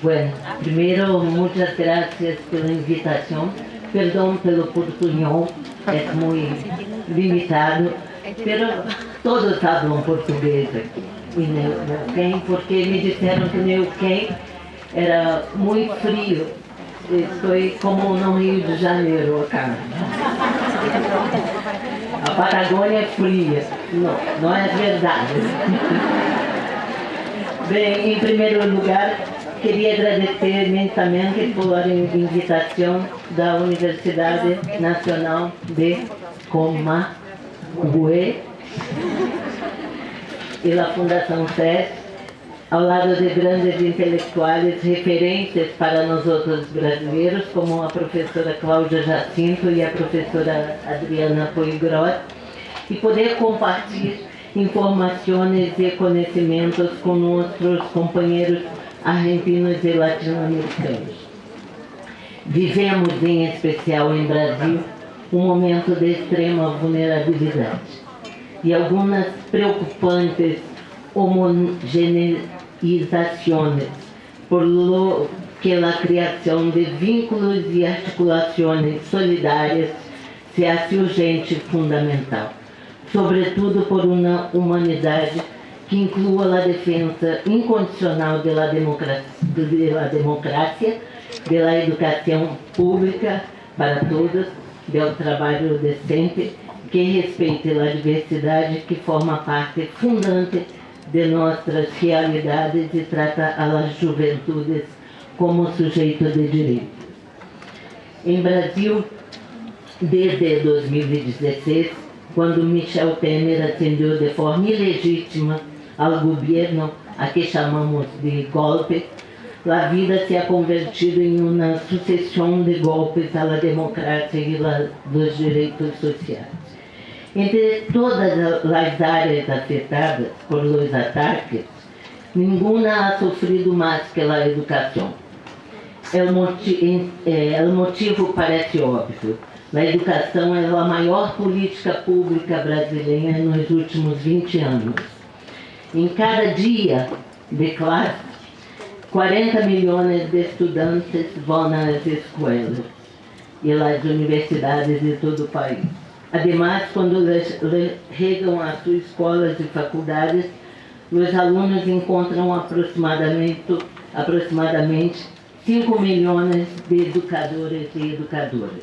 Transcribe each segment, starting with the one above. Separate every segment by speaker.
Speaker 1: Bueno, primero, muchas gracias por la invitación. Perdón pelo portuñol, es muy limitado, pero todos hablan portugués aqui em Neuquén, porque me disseram que Neuquén era muito frio. Estou como no Rio de Janeiro acá. A Patagônia é fria. Não, não é verdade. Bem, em primeiro lugar, queria agradecer imensamente por invitação da Universidade Nacional de Camagüey e da Fundação SES, ao lado de grandes intelectuais, referências para nós outros brasileiros, como a professora Cláudia Jacinto e a professora Adriana Poigrot, e poder compartilhar informações e conhecimentos com nossos companheiros argentinos e latino-americanos. Vivemos, em especial em Brasil, um momento de extrema vulnerabilidade e algumas preocupantes homogeneizações, por lo que a criação de vínculos e articulações solidárias se hace urgente e fundamental, sobretudo por uma humanidade que inclua a defesa incondicional da democracia, da educação pública para todos, do trabalho decente, que respeite a diversidade que forma parte fundante de nossas realidades e trata as juventudes como sujeito de direito. Em Brasil, desde 2016, quando Michel Temer ascendeu de forma ilegítima ao governo, a que chamamos de golpe, a vida se ha convertido em uma sucessão de golpes à democracia e dos direitos sociais. Entre todas as áreas afetadas por los ataques, nenhuma ha sofrido mais que a educação. O motivo parece óbvio. A educação é a maior política pública brasileira nos últimos 20 anos. Em cada dia de classe, 40 milhões de estudantes vão nas escolas e nas universidades de todo o país. Ademais, quando regam as suas escolas e faculdades, os alunos encontram aproximadamente 5 milhões de educadores e educadoras,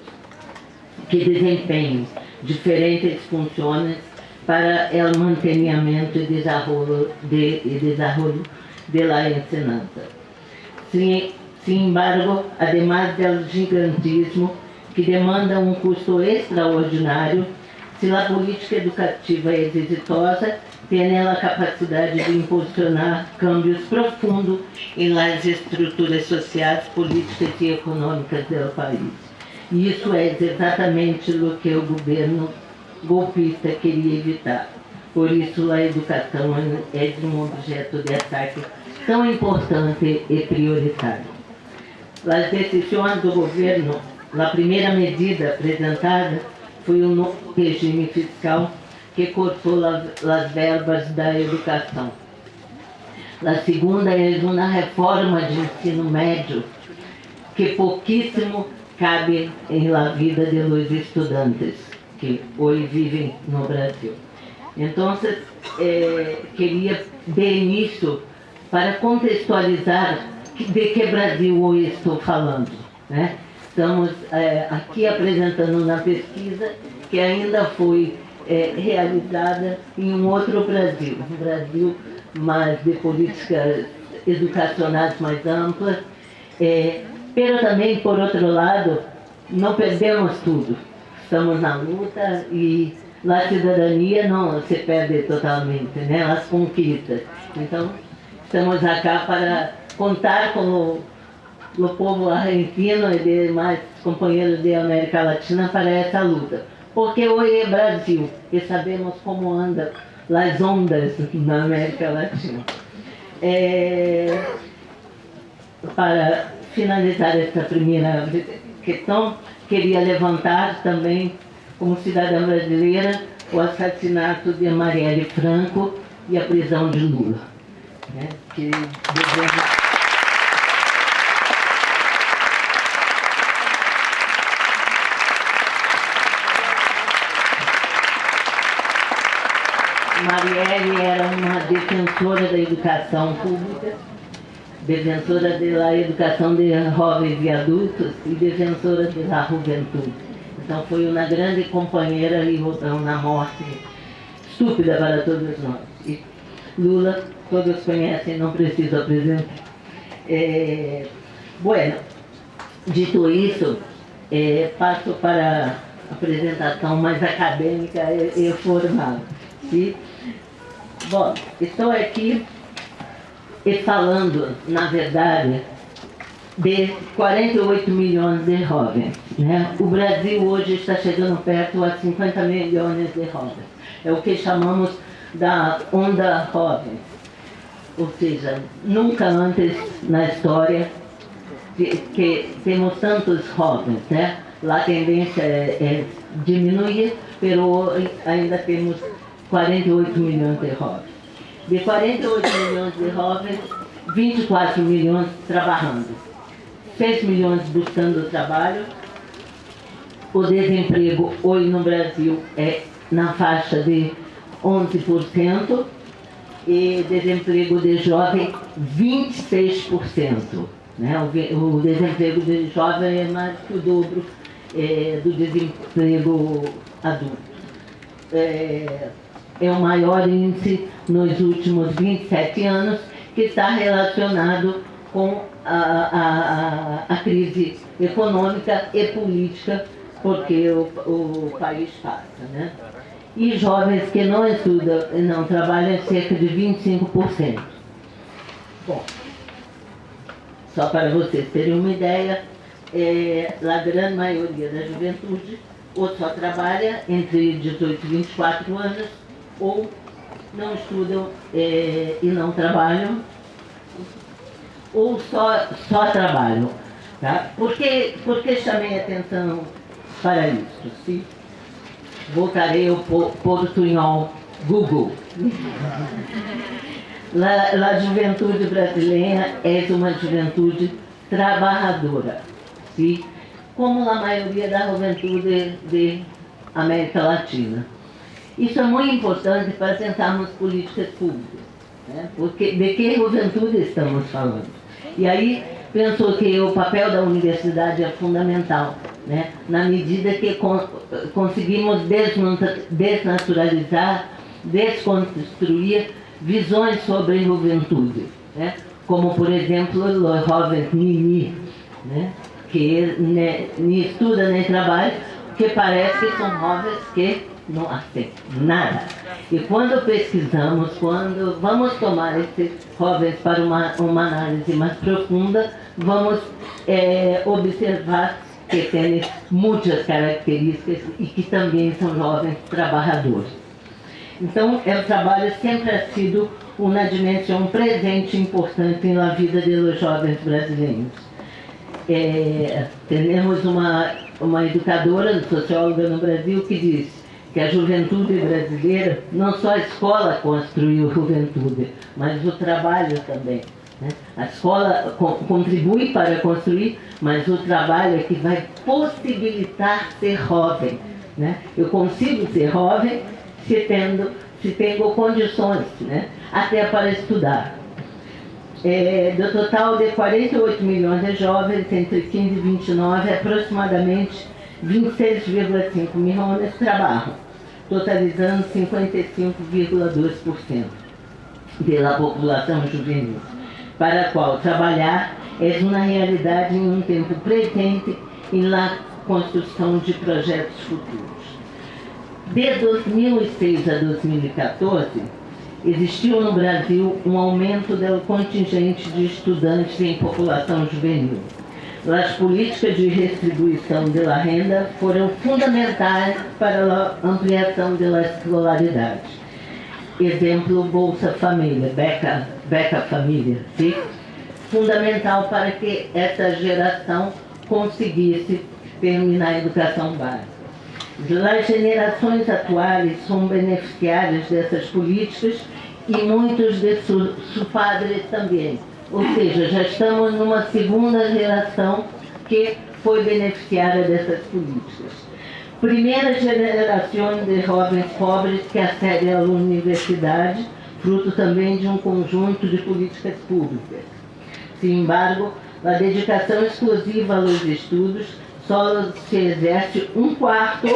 Speaker 1: que desempenham diferentes funções para o mantenimento e desenvolvimento da ensinança. Sin embargo, además do gigantismo que demanda um custo extraordinário, se a política educativa é exitosa, tem ela a capacidade de impulsionar câmbios profundos nas estruturas sociais, políticas e econômicas do país. E isso é exatamente o que o governo golpista queria evitar. Por isso, a educação é um objeto de ataque tão importante e prioritário. As decisões do governo, a primeira medida apresentada foi um novo regime fiscal que cortou as verbas da educação. A segunda é uma reforma de ensino médio que pouquíssimo cabe na vida dos estudantes que hoje vivem no Brasil. Então, queria de início, para contextualizar de que Brasil hoje estou falando, né? Estamos aqui apresentando uma pesquisa que ainda foi realizada em um outro Brasil, um Brasil mais de políticas educacionais mais amplas, mas também, por outro lado, não perdemos tudo. Estamos na luta e a cidadania não se perde totalmente, né? As conquistas. Então, estamos aqui para contar com o povo argentino e demais companheiros da América Latina para essa luta. Porque hoje é Brasil e sabemos como andam as ondas na América Latina. Para finalizar esta primeira questão, queria levantar também, como cidadã brasileira, o assassinato de Marielle Franco e a prisão de Lula. Né? Que devemos... Marielle era uma defensora da educação pública, defensora da educação de jovens e adultos e defensora da juventude. Então foi uma grande companheira e na morte estúpida para todos nós. E Lula, todos conhecem, não preciso apresentar. Bueno, dito isso, passo para a apresentação mais acadêmica e formal. E, bom, estou aqui falando, na verdade, de 48 milhões de jovens, né? O Brasil hoje está chegando perto a 50 milhões de jovens. É o que chamamos da onda jovem. Ou seja, nunca antes na história que temos tantos jovens, né? A tendência é diminuir, mas ainda temos 48 milhões de jovens. De 48 milhões de jovens, 24 milhões trabalhando, 6 milhões buscando trabalho. O desemprego hoje no Brasil é na faixa de 11% e desemprego de jovem 26%. Né? O desemprego de jovem é mais que o dobro do desemprego adulto. É o maior índice nos últimos 27 anos, que está relacionado com a crise econômica e política porque o país passa, né? E jovens que não estudam e não trabalham é cerca de 25%. Bom, só para vocês terem uma ideia, a grande maioria da juventude ou só trabalha entre 18 e 24 anos, ou não estudam e não trabalham, ou só trabalham. Tá? Por que chamei atenção para isso? Sim? Voltarei ao portunhol Google. A juventude brasileira é uma juventude trabalhadora, sim? Como a maioria da juventude de América Latina. Isso é muito importante para pensarmos políticas públicas, né? Porque de que juventude estamos falando? E aí penso que o papel da universidade é fundamental, né? Na medida que conseguimos desnaturalizar, desconstruir visões sobre juventude, né? Como por exemplo os jovens Mimi, né? Que nem estudam nem trabalham, que parece que são jovens que não aceitam nada. E quando pesquisamos, quando vamos tomar esses jovens para uma análise mais profunda, vamos observar que têm muitas características e que também são jovens trabalhadores. Então, o trabalho sempre ha sido uma dimensão presente e importante na vida dos jovens brasileiros. Temos uma educadora, socióloga no Brasil, que diz que a juventude brasileira, não só a escola construiu a juventude, mas o trabalho também, né? A escola contribui para construir, mas o trabalho é que vai possibilitar ser jovem, né? Eu consigo ser jovem se tenho condições, né? Até para estudar. Do total de 48 milhões de jovens entre 15 e 29, aproximadamente 26,5 milhões trabalham, totalizando 55,2% da população juvenil, para a qual trabalhar é uma realidade em um tempo presente e na construção de projetos futuros. De 2006 a 2014, existiu no Brasil um aumento do contingente de estudantes em população juvenil. As políticas de redistribuição da renda foram fundamentais para a ampliação da escolaridade. Exemplo, Bolsa Família, Beca Família, sim? Fundamental para que essa geração conseguisse terminar a educação básica. As gerações atuais são beneficiárias dessas políticas e muitos de seus padres também. Ou seja, já estamos numa segunda geração que foi beneficiária dessas políticas. Primeira geração de jovens pobres que acedem à universidade, fruto também de um conjunto de políticas públicas. Sin embargo, a dedicação exclusiva aos estudos só se exerce um quarto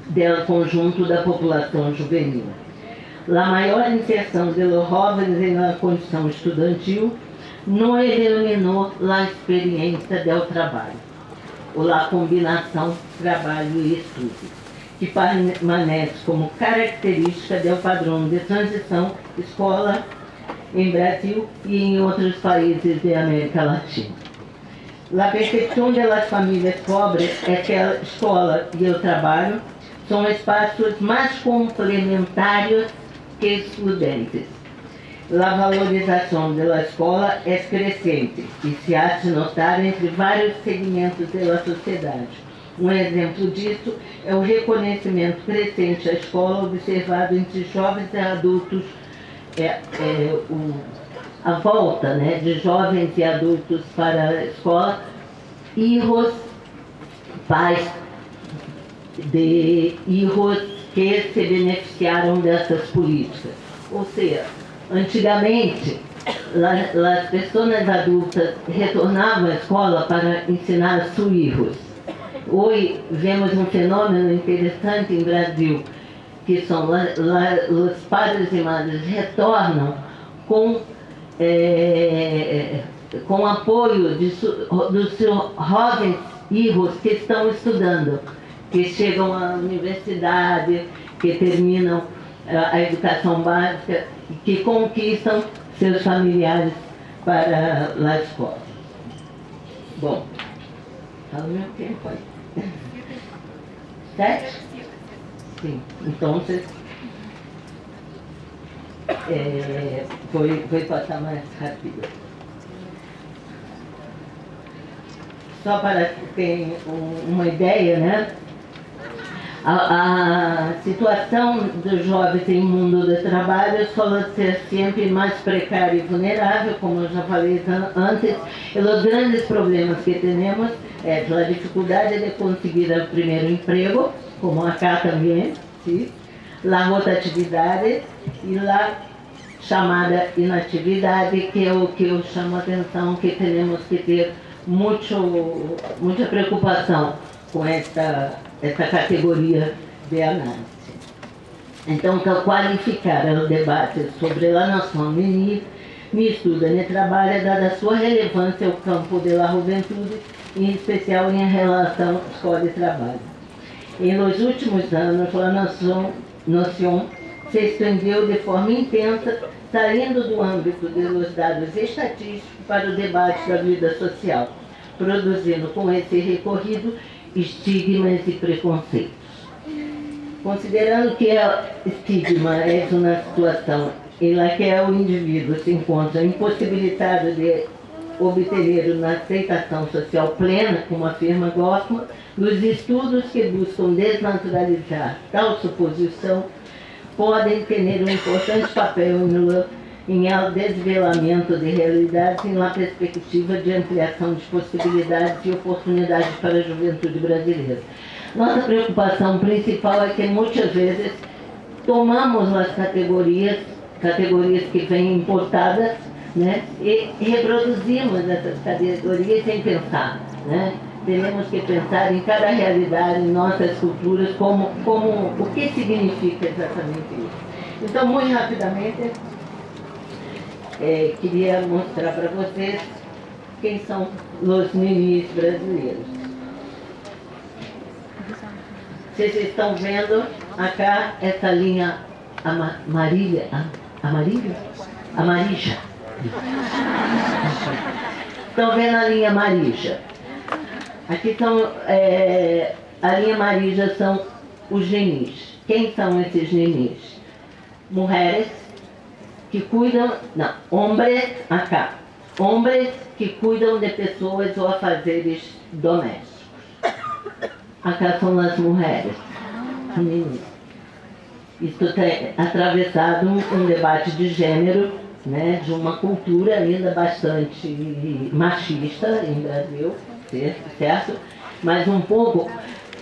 Speaker 1: do conjunto da população juvenil. A maior inserção de los jóvenes na condição estudantil não eliminou a experiência do trabalho, ou a combinação trabalho e estudo, que permanece como característica do padrão de transição escola em Brasil e em outros países da América Latina. A percepção das famílias pobres é que a escola e o trabalho são espaços mais complementares que excludentes. A valorização da escola é crescente e se hace notar entre vários segmentos da sociedade. Um exemplo disso é o reconhecimento crescente à escola observado entre jovens e adultos, a volta, né, de jovens e adultos para a escola, hijos, pais de hijos que se beneficiaram dessas políticas. Ou seja, antigamente, as pessoas adultas retornavam à escola para ensinar a seus filhos. Hoje, vemos um fenômeno interessante em Brasil, que são os padres e madres retornam com apoio dos seus jovens filhos que estão estudando, que chegam à universidade, que terminam a educação básica, que conquistam seus familiares para a escola. Bom, ao meu tempo aí. 7? Sim, então vou passar mais rápido. Só para ter uma ideia, né? A situação dos jovens em mundo do trabalho suele ser sempre mais precária e vulnerável, como eu já falei antes, e os grandes problemas que temos é a dificuldade de conseguir o primeiro emprego, como acá também, sim, a rotatividade e a chamada inatividade, que é o que eu chamo a atenção, que temos que ter muita preocupação com essa categoria de análise. Então, qualificar o debate sobre a noção de estudo e trabalho, dada a sua relevância ao campo da juventude, em especial em relação à escola e trabalho. Nos últimos anos, a noção se estendeu de forma intensa, saindo do âmbito dos dados estatísticos para o debate da vida social, produzindo com esse recorrido estigmas e preconceitos. Considerando que o estigma é uma situação em que o indivíduo se encontra impossibilitado de obter uma aceitação social plena, como afirma Goffman, nos estudos que buscam desnaturalizar tal suposição, podem ter um importante papel em el desvelamento de realidades em la perspectiva de ampliação de possibilidades e oportunidades para a juventude brasileira. Nossa preocupação principal é que muitas vezes tomamos as categorias que vêm importadas, né, e reproduzimos essas categorias sem pensar, né? Temos que pensar em cada realidade, em nossas culturas, o que significa exatamente isso. Então, muito rapidamente, queria mostrar para vocês quem são os ninis brasileiros. Vocês estão vendo acá essa linha amarilla. Estão vendo a linha amarilla? Aqui são, a linha amarilla são os ninis. Quem são esses ninis? Mulheres que cuidam, não, hombres, acá. Hombres que cuidam de pessoas ou afazeres domésticos. Acá são as mulheres. Ninis. Isso tem atravessado um debate de gênero, né, de uma cultura ainda bastante machista em Brasil, certo? Mas um pouco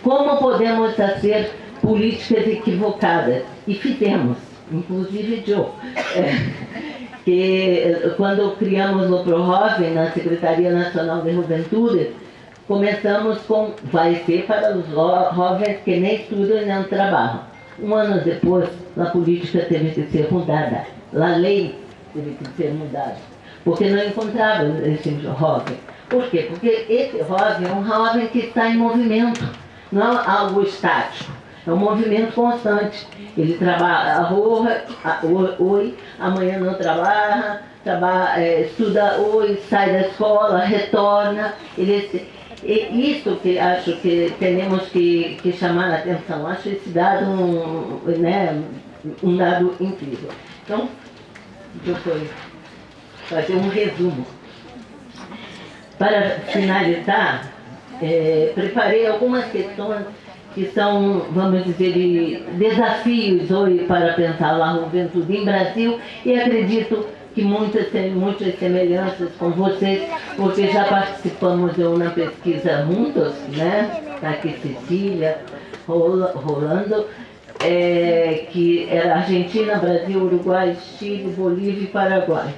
Speaker 1: como podemos fazer políticas equivocadas? E fizemos, inclusive eu. Que quando criamos o ProJovem na Secretaria Nacional de Juventude, começamos com vai ser para os jovens que nem estudam e não trabalham. Um ano depois, a política teve que ser mudada, a lei teve que ser mudada, porque não encontrava esse jovem. Por quê? Porque esse jovem é um jovem que está em movimento, não é algo estático, é um movimento constante. Ele trabalha hoje, amanhã não trabalha, estuda hoje, sai da escola, retorna. Isso que acho que temos que chamar a atenção. Acho esse dado um dado incrível. Então, eu vou fazer um resumo. Para finalizar, preparei algumas questões que são, vamos dizer, desafios hoje para pensar a juventude em Brasil, e acredito que muitas semelhanças com vocês, porque já participamos de uma pesquisa juntos, né? Está aqui Cecília, Rolando, que era Argentina, Brasil, Uruguai, Chile, Bolívia e Paraguai.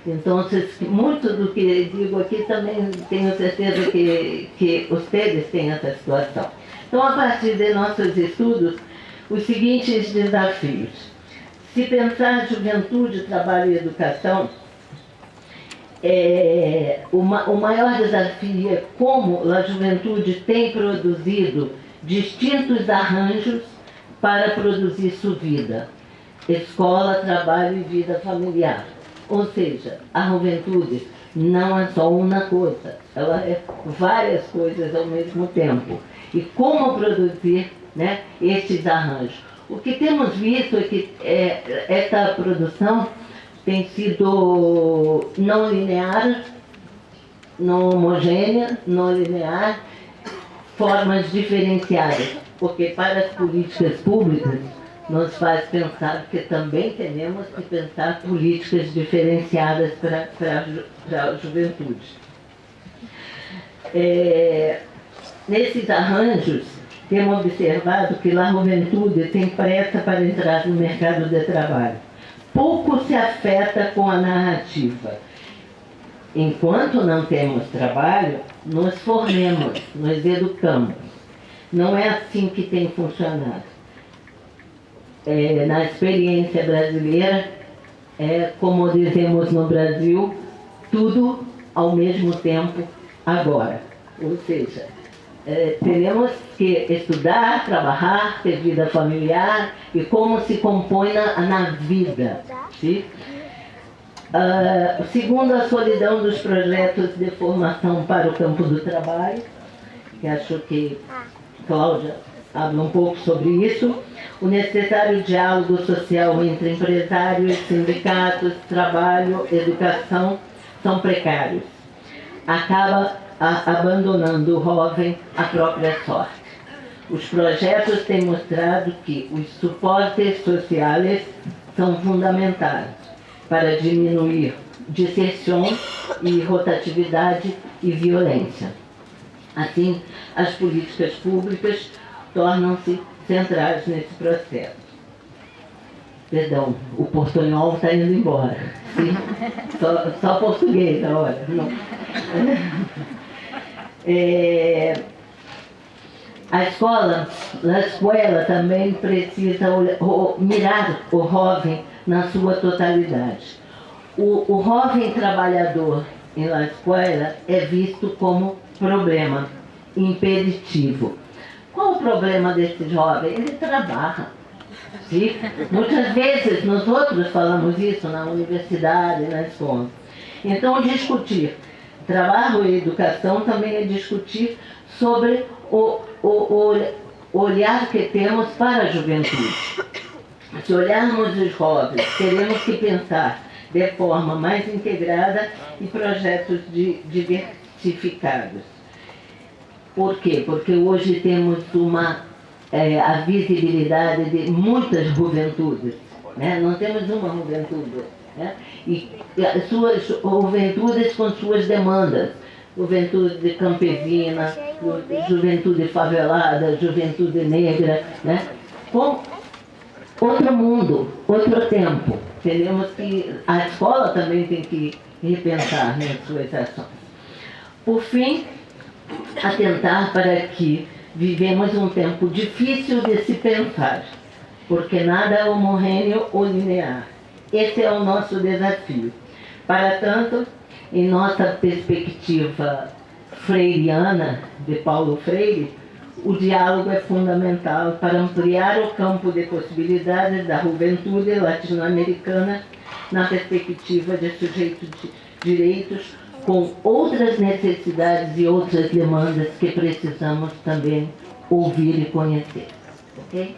Speaker 1: Então, muito do que digo aqui também tenho certeza que vocês têm essa situação. Então, a partir de nossos estudos, os seguintes desafios. Se pensar juventude, trabalho e educação, o maior desafio é como a juventude tem produzido distintos arranjos para produzir sua vida. Escola, trabalho e vida familiar. Ou seja, a juventude não é só uma coisa, ela é várias coisas ao mesmo tempo. E como produzir, né, estes arranjos? O que temos visto é que essa produção tem sido não linear, não homogênea, não linear, formas diferenciadas, porque para as políticas públicas nos faz pensar que também temos que pensar políticas diferenciadas para a juventude. Nesses arranjos, temos observado que a juventude tem pressa para entrar no mercado de trabalho. Pouco se afeta com a narrativa. Enquanto não temos trabalho, nos formemos, nos educamos. Não é assim que tem funcionado. Na experiência brasileira, como dizemos no Brasil, tudo ao mesmo tempo agora. Ou seja, teremos que estudar, trabalhar, ter vida familiar e como se compõe na vida. Sim? Segundo, a solidão dos projetos de formação para o campo do trabalho, que acho que Cláudia habla um pouco sobre isso, o necessário diálogo social entre empresários, sindicatos, trabalho, educação são precários. Acaba abandonando o jovem à própria sorte. Os projetos têm mostrado que os suportes sociais são fundamentais para diminuir disserção e rotatividade e violência. Assim, as políticas públicas tornam-se centrais nesse processo. Perdão, o portunhol está indo embora. Sim? Só português agora. A escola também precisa mirar o jovem na sua totalidade. O jovem trabalhador na escola é visto como problema impeditivo. Qual o problema desse jovem? Ele trabalha. Sim? Muitas vezes nós outros falamos isso na universidade, na escola. Então, discutir trabalho e educação também é discutir sobre o olhar que temos para a juventude. Se olharmos os jovens, teremos que pensar de forma mais integrada e projetos diversificados. Por quê? Porque hoje temos a visibilidade de muitas juventudes, né? Não temos uma juventude, né? E as suas juventudes com suas demandas, juventude campesina, juventude favelada, juventude negra, né? Com outro mundo, outro tempo. Entendemos que a escola também tem que repensar nas suas ações. Por fim, atentar para que vivemos um tempo difícil de se pensar, porque nada é homogêneo ou linear. Esse é o nosso desafio. Para tanto, em nossa perspectiva freiriana, de Paulo Freire, o diálogo é fundamental para ampliar o campo de possibilidades da juventude latino-americana na perspectiva de sujeito de direitos com outras necessidades e outras demandas que precisamos também ouvir e conhecer. Ok?